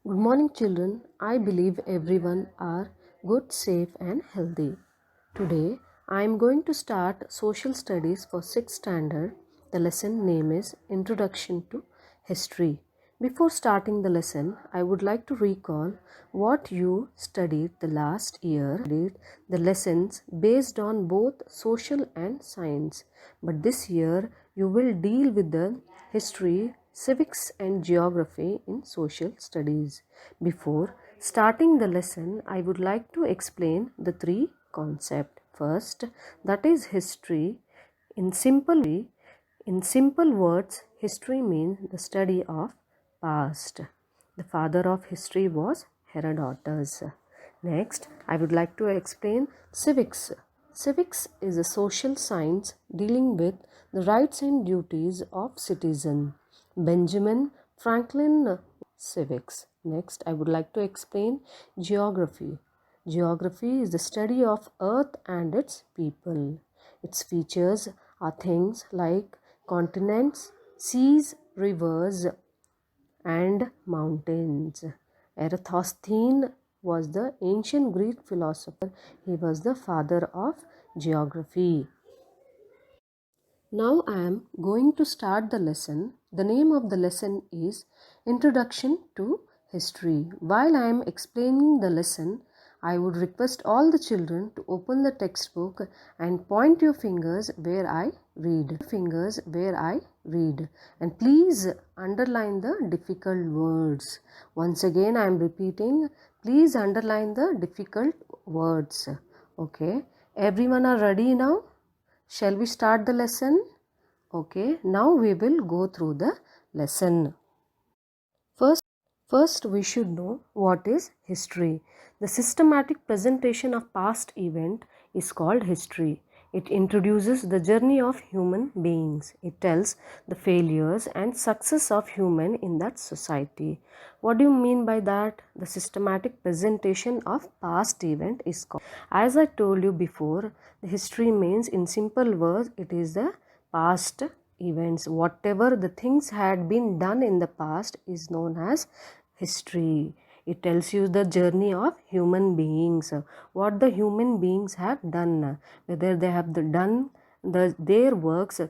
Good morning, children. I believe everyone are good, safe, and healthy. Today, I am going to start social studies for 6th standard. The lesson name is Introduction to History. Before starting the lesson, I would like to recall what you studied the last year. The lessons based on both social and science. But this year, you will deal with the history, civics, and geography in social studies. Before starting the lesson, I would like to explain the three concepts. First, that is history. In simple words, history means the study of past. The father of history was Herodotus. Next, I would like to explain civics. Civics is a social science dealing with the rights and duties of citizen. Benjamin Franklin civics. Next, I would like to explain geography. Geography is the study of earth and its people. Its features are things like continents, seas, rivers, and mountains. Eratosthenes was the ancient Greek philosopher. He was the father of geography. Now I am going to start the lesson. The name of the lesson is Introduction to History. While I am explaining the lesson, I would request all the children to open the textbook and point your fingers where I read. And please underline the difficult words. Once again I am repeating, please underline the difficult words. Okay, everyone are ready now? Shall we start the lesson? Okay, now we will go through the lesson. First, we should know what is history. The systematic presentation of past event is called history. It introduces the journey of human beings. It tells the failures and success of human in that society. What do you mean by that? The systematic presentation of past event is called. As I told you before, the history means in simple words, it is the past events. Whatever the things had been done in the past is known as history. It tells you the journey of human beings, what the human beings have done, whether they have done their works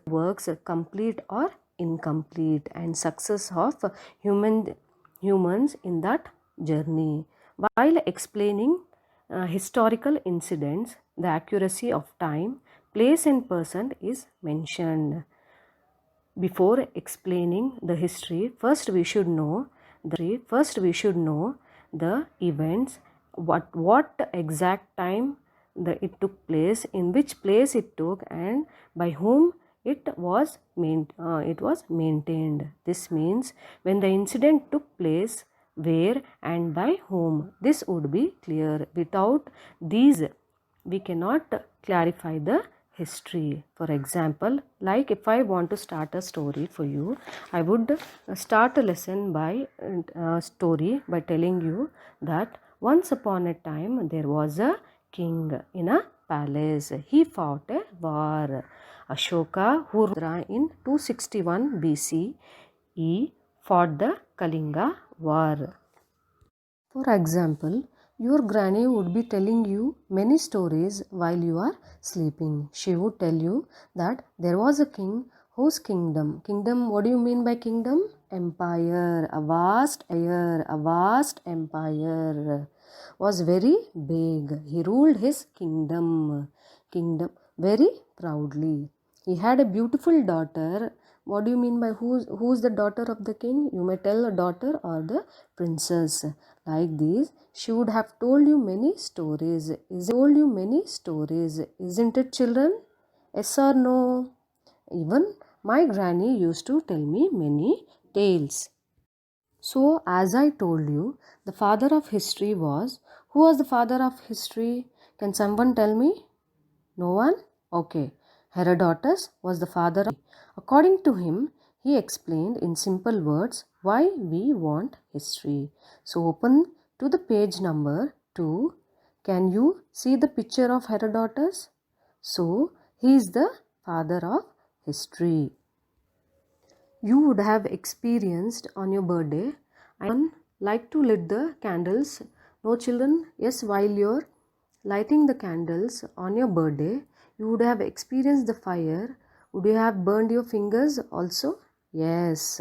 complete or incomplete, and success of humans in that journey. While explaining historical incidents, the accuracy of time, place, and person is mentioned. Before explaining the history, first we should know the events, what exact time it took place, in which place it took, and by whom it was maintained. This means when the incident took place, where and by whom. This would be clear. Without these, we cannot clarify the history. For example, like if I want to start a story for you, I would start a lesson by story by telling you that once upon a time there was a king in a palace. He fought a war. Ashoka, who in 261 BC, he fought the Kalinga war. For example, your granny would be telling you many stories while you are sleeping. She would tell you that there was a king whose kingdom, what do you mean by kingdom? Empire, a vast empire was very big. He ruled his kingdom very proudly. He had a beautiful daughter. What do you mean by who's the daughter of the king? You may tell a daughter or the princess. Like this, she would have told you many stories. Isn't it, children? Yes or no? Even my granny used to tell me many tales. So, as I told you, the father of history was. Who was the father of history? Can someone tell me? No one? Okay. Herodotus was the father of history. According to him, he explained in simple words why we want history. So, open to the page number 2. Can you see the picture of Herodotus? So, he is the father of history. You would have experienced on your birthday like to lit the candles? No children? Yes, while you're lighting the candles on your birthday, you would have experienced the fire. Would you have burned your fingers also? Yes.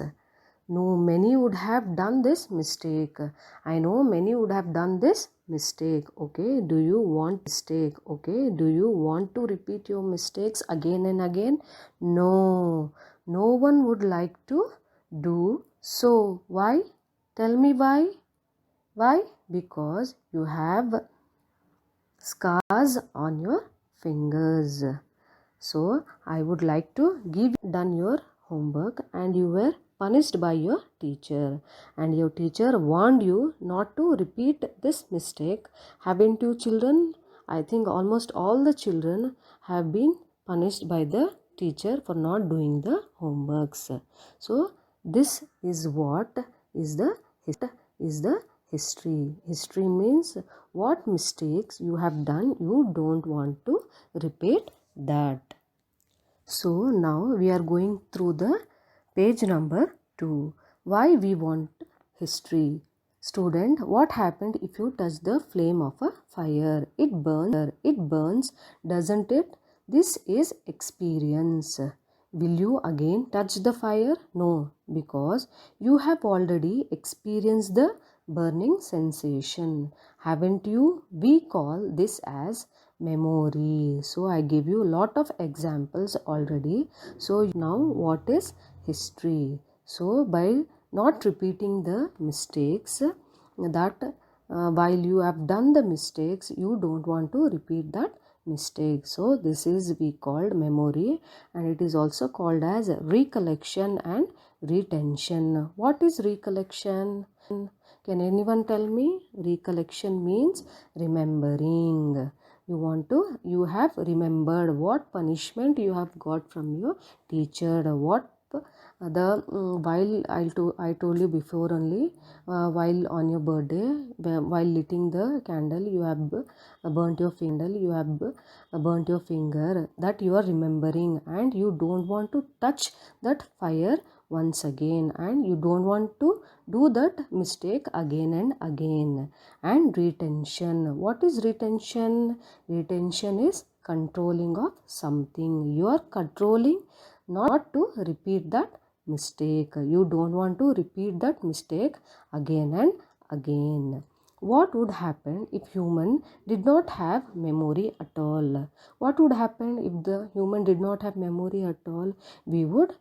No, many would have done this mistake. I know many would have done this mistake. Okay, do you want mistake? Okay, do you want to repeat your mistakes again and again? No, no one would like to do so. Why? Tell me why? Why? Because you have scars on your fingers. So I would like to give you done your homework and you were punished by your teacher and your teacher warned you not to repeat this mistake. Haven't you children? I think almost all the children have been punished by the teacher for not doing the homeworks. So this is what is the history. History means what mistakes you have done, you don't want to repeat that. So now we are going through the page number 2. Why we want history? Student, what happened if you touch the flame of a fire? It burns, doesn't it? This is experience. Will you again touch the fire? No, because you have already experienced the burning sensation. Haven't you? We call this as memory. So I give you a lot of examples already. So now what is history? So by not repeating the mistakes that while you have done the mistakes, you don't want to repeat that mistake. So this is we called memory and it is also called as recollection and retention. What is recollection? Can anyone tell me? Recollection means remembering. You have remembered what punishment you have got from your teacher, what I told you before only, while on your birthday, while lighting the candle, you have burnt your finger, that you are remembering and you don't want to touch that fire once again and you don't want to do that mistake again and again. And retention. What is retention? Retention is controlling of something. You are controlling not to repeat that mistake. You don't want to repeat that mistake again and again. What would happen if human did not have memory at all? What would happen if the human did not have memory at all? We would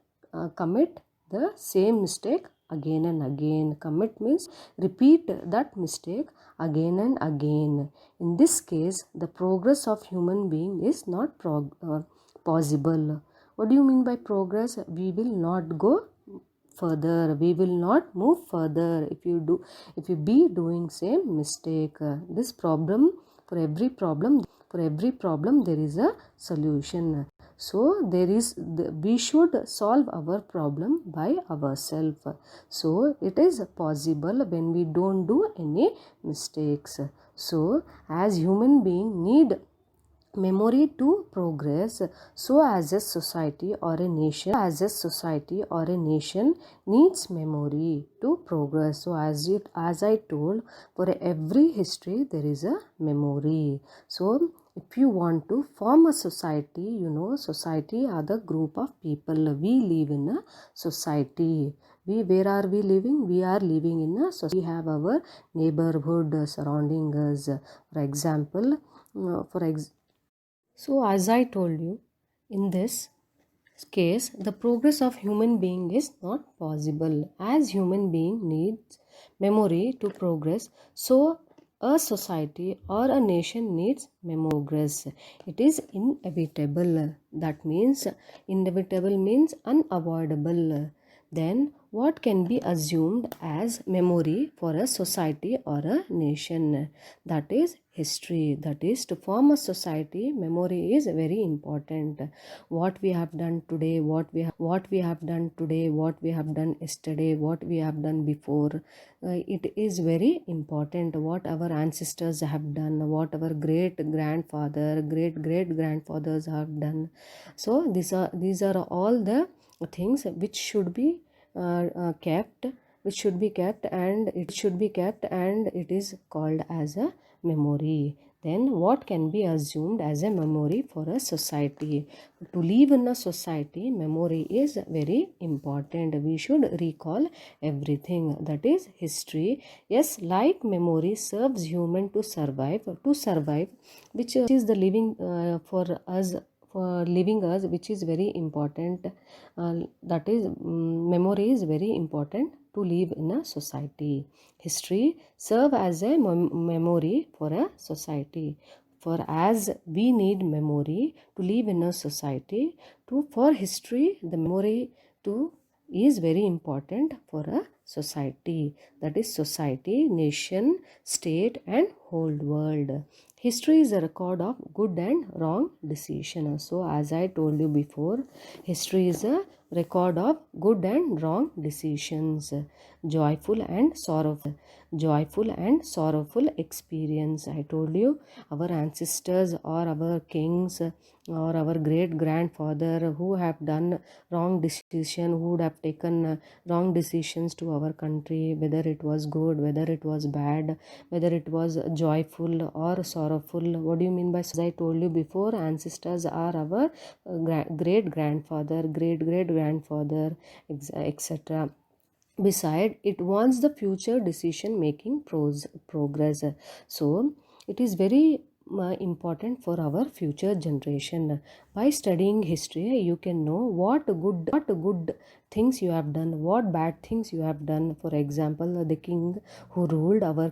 commit the same mistake again and again. Commit means repeat that mistake again and again. In this case, the progress of human being is not possible. What do you mean by progress? We will not go further. We will not move further if you be doing same mistake. This problem, for every problem there is a solution. So we should solve our problem by ourselves. So it is possible when we don't do any mistakes. So as human being need memory to progress, so as a society or a nation needs memory to progress. So as I told, for every history there is a memory. So if you want to form a society, society are the group of people. We live in a society. Where are we living? We are living in a society. We have our neighborhood surrounding us. For example, so as I told you, in this case, the progress of human being is not possible. As human being needs memory to progress, so a society or a nation needs progress. It is inevitable. That means inevitable means unavoidable. Then what can be assumed as memory for a society or a nation? That is history. That is, to form a society, memory is very important. What we have done today, what we have done today, what we have done yesterday, what we have done before, it is very important. What our ancestors have done, what our great great grandfathers have done. So these are all the things which should be kept which should be kept, and it is called as a memory. Then what can be assumed as a memory for a society? To live in a society, memory is very important. We should recall everything, that is history. Yes, like memory serves human to survive, which is the living for living us, which is very important. That is, memory is very important to live in a society. History serve as a memory for a society. For as we need memory to live in a society, for history the memory too is very important for a society. That is society, nation, state, and whole world. History is a record of good and wrong decision. So as I told you before, history is a record of good and wrong decisions, joyful and sorrowful experience. I told you, our ancestors or our kings or our great grandfather who have done wrong decision, who would have taken wrong decisions to our country, whether it was good, whether it was bad, whether it was joyful or sorrowful. What do you mean by, as I told you before, ancestors are our great grandfather, great great grandfather, etc. Beside, it wants the future decision making progress. So it is very important for our future generation. By studying history, you can know what good things you have done, what bad things you have done. For example, the king who ruled our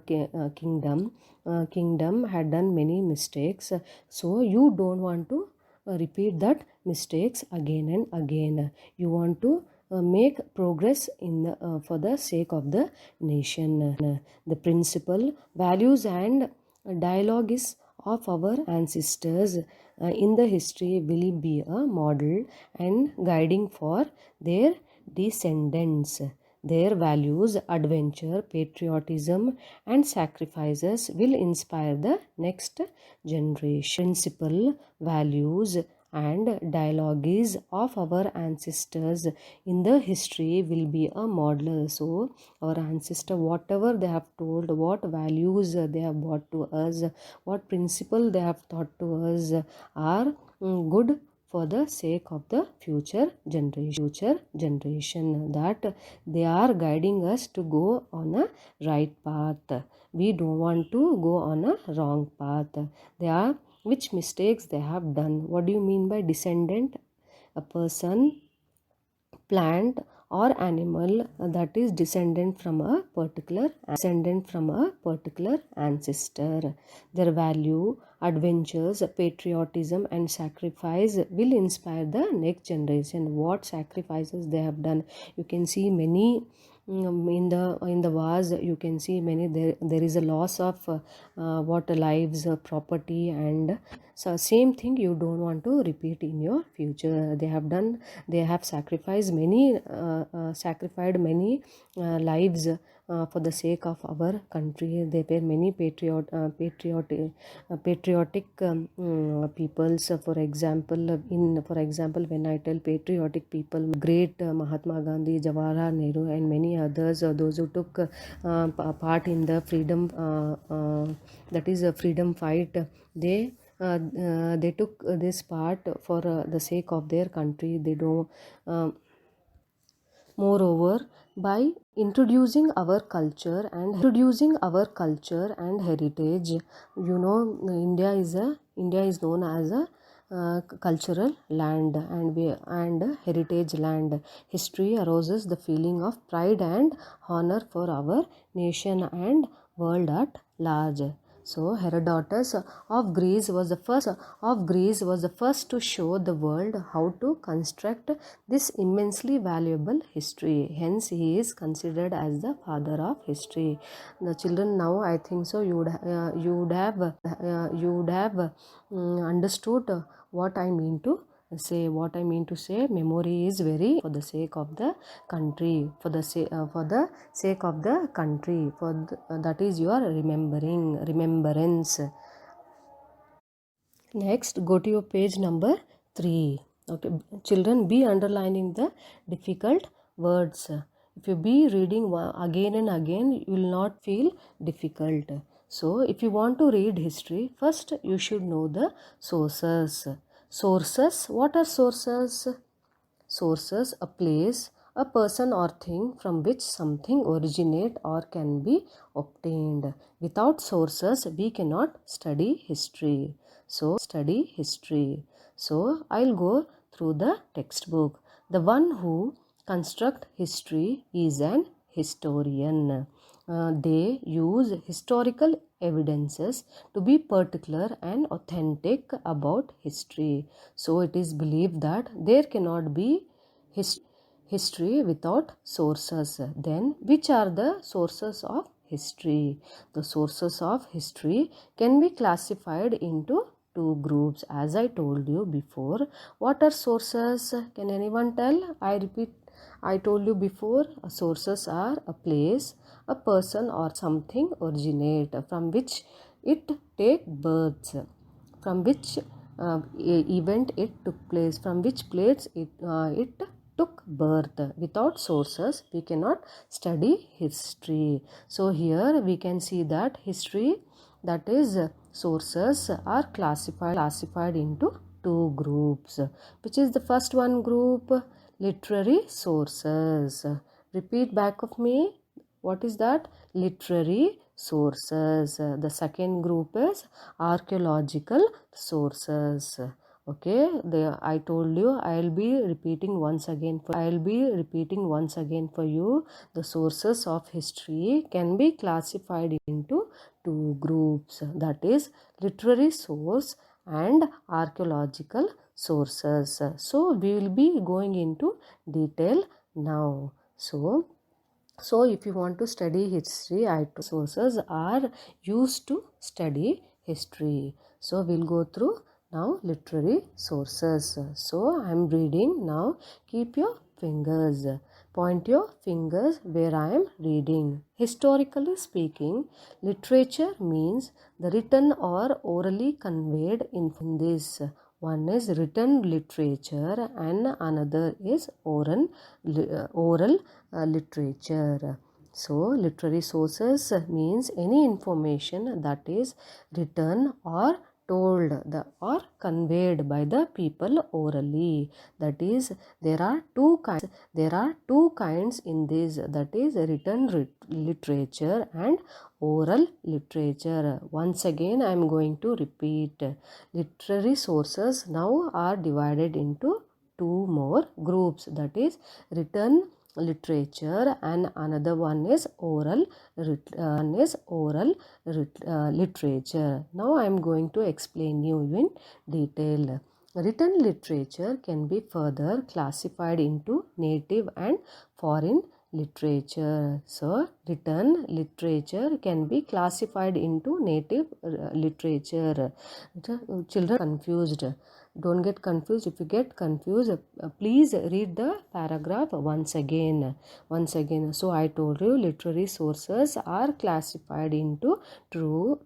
kingdom had done many mistakes, so you don't want to repeat that mistakes again and again. You want to make progress in for the sake of the nation. The principle, values, and dialogues of our ancestors in the history will be a model and guiding for their descendants. Their values, adventure, patriotism, and sacrifices will inspire the next generation. Principle, values, and dialogues of our ancestors in the history will be a model. So our ancestor, whatever they have told, what values they have brought to us, what principle they have taught to us are good for the sake of the future generation, that they are guiding us to go on a right path. We don't want to go on a wrong path. They are, which mistakes they have done. What do you mean by descendant? A person, plant, or animal that is descendant from a particular ancestor. Their value, adventures, patriotism, and sacrifice will inspire the next generation. What sacrifices they have done? You can see many in the wars. You can see many, there is a loss of what lives, property, and so same thing you don't want to repeat in your future. They have sacrificed many lives for the sake of our country. They pay many patriotic peoples. For example, when I tell patriotic people, great Mahatma Gandhi, Jawaharlal Nehru, and many others, those who took part in the freedom that is a freedom fight, they took this part for the sake of their country. They don't Moreover, by introducing our culture and heritage, India is known as a cultural land and heritage land. History arouses the feeling of pride and honor for our nation and world at large. So Herodotus of Greece was the first to show the world how to construct this immensely valuable history. Hence, he is considered as the father of history. The children, now I think so you would have understood what I mean to say. Memory is very for the sake of the country, for the sake of the country, that is your remembrance. Next, go to your page number 3. Okay, children, be underlining the difficult words. if you be reading again and again, you will not feel difficult. So if you want to read history, first you should know the sources. Sources, what are sources? Sources, a place, a person or thing from which something originate or can be obtained. Without sources, we cannot study history. So, study history. So, I'll go through the textbook. The one who construct history is an historian. They use historical evidences to be particular and authentic about history. So it is believed that there cannot be history without sources. Then, which are the sources of history? The sources of history can be classified into two groups, as I told you before. What are sources? Can anyone tell? I repeat, I told you before, sources are a place, a person or something originate from which it take birth, from which event it took place, from which place it took birth. Without sources, we cannot study history. So here we can see that history, that is sources, are classified into two groups. Which is the first one group? Literary sources. Repeat back of me. What is that? Literary sources. The second group is archaeological sources. Okay, I told you I'll be repeating once again for you. The sources of history can be classified into two groups, that is literary source and archaeological sources. So we will be going into detail now. So if you want to study history, sources are used to study history. So we'll go through now literary sources. So I'm reading now. Keep your fingers. Point your fingers where I am reading. Historically speaking, literature means the written or orally conveyed in this. One is written literature and another is oral literature. So literary sources means any information that is written or told or conveyed by the people orally. That is, there are two kinds in this, that is written literature and oral literature. Once again I am going to repeat. Literary sources now are divided into two more groups, that is written literature and another one is oral literature. Now I am going to explain you in detail. Written literature can be further classified into native and foreign literature. So written literature can be classified into native literature. Children confused, don't get confused. If you get confused, please read the paragraph once again. So I told you literary sources are classified into two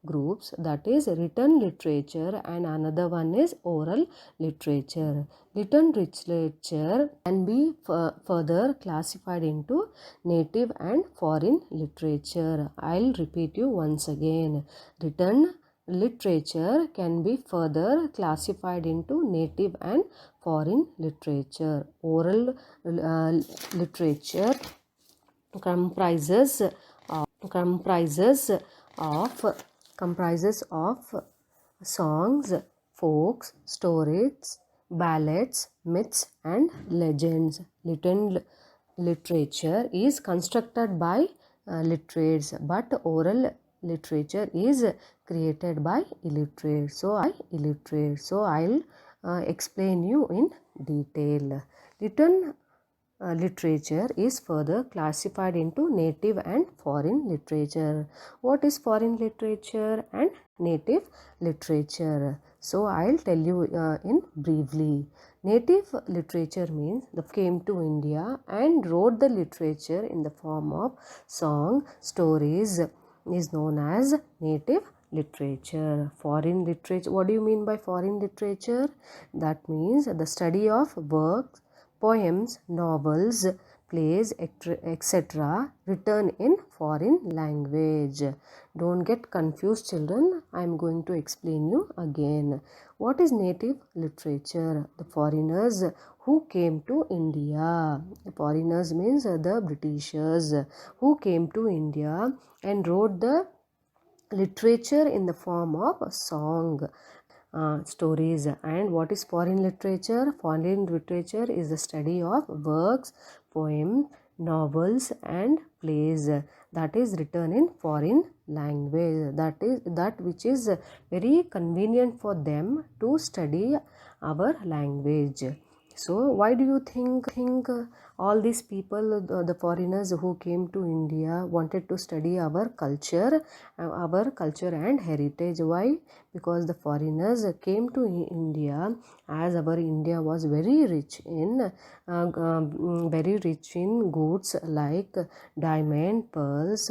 groups, that is written literature and another one is oral literature. Written literature can be further classified into native and foreign literature. I'll repeat you once again. Written literature can be further classified into native and foreign literature. Oral literature comprises of songs, folks, stories, ballads, myths and legends. Written literature is constructed by literates, but oral literature is created by illiterates. So I'll explain you in detail. Written literature is further classified into native and foreign literature. What is foreign literature and native literature? So I'll tell you in briefly. Native literature means the came to India and wrote the literature in the form of song, stories, is known as native literature. Foreign literature, what do you mean by foreign literature? That means the study of works, poems, novels, plays, etc. written in foreign language. Don't get confused, children. I am going to explain you again. What is native literature? The foreigners who came to India. The foreigners means the Britishers who came to India and wrote the literature in the form of a song, stories. And what is foreign literature? Foreign literature is the study of works, poems, novels and plays that is written in foreign language, that is that which is very convenient for them to study our language. So why do you think all these people, the foreigners who came to India, wanted to study our culture and heritage? Why? Because the foreigners came to India, as our India was very rich in goods like diamond, pearls,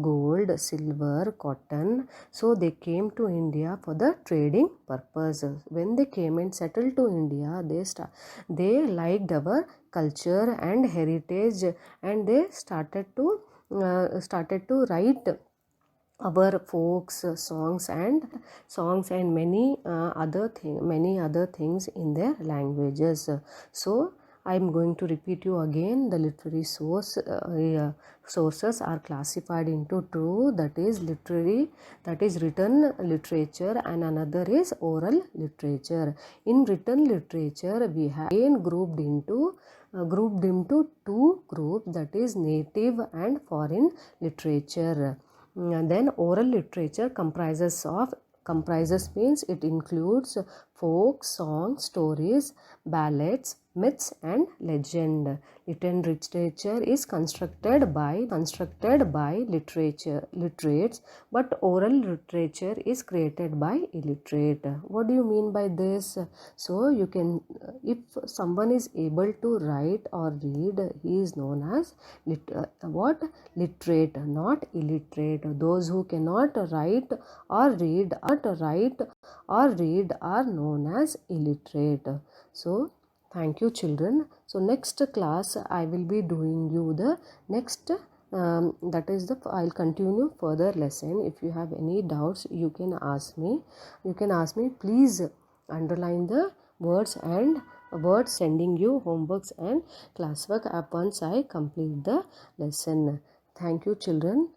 gold, silver, cotton. So they came to India for the trading purpose. When they came and settled to India, they liked our culture and heritage, and they started to write our folks songs and many other things in their languages. So I am going to repeat you again. The literary sources are classified into two, that is written literature, and another is oral literature. In written literature, we have again grouped into two groups, that is native and foreign literature. And then oral literature comprises means it includes folk, songs, stories, ballads, myths and legend. Written literature is constructed by literates, but oral literature is created by illiterate. What do you mean by this? So you can, if someone is able to write or read, he is known as literate, not illiterate. Those who cannot write or read are known as illiterate. So thank you, children. So next class I will be doing you the next I'll continue further lesson. If you have any doubts, you can ask me. Please underline the words sending you homeworks and classwork once I complete the lesson. Thank you, children.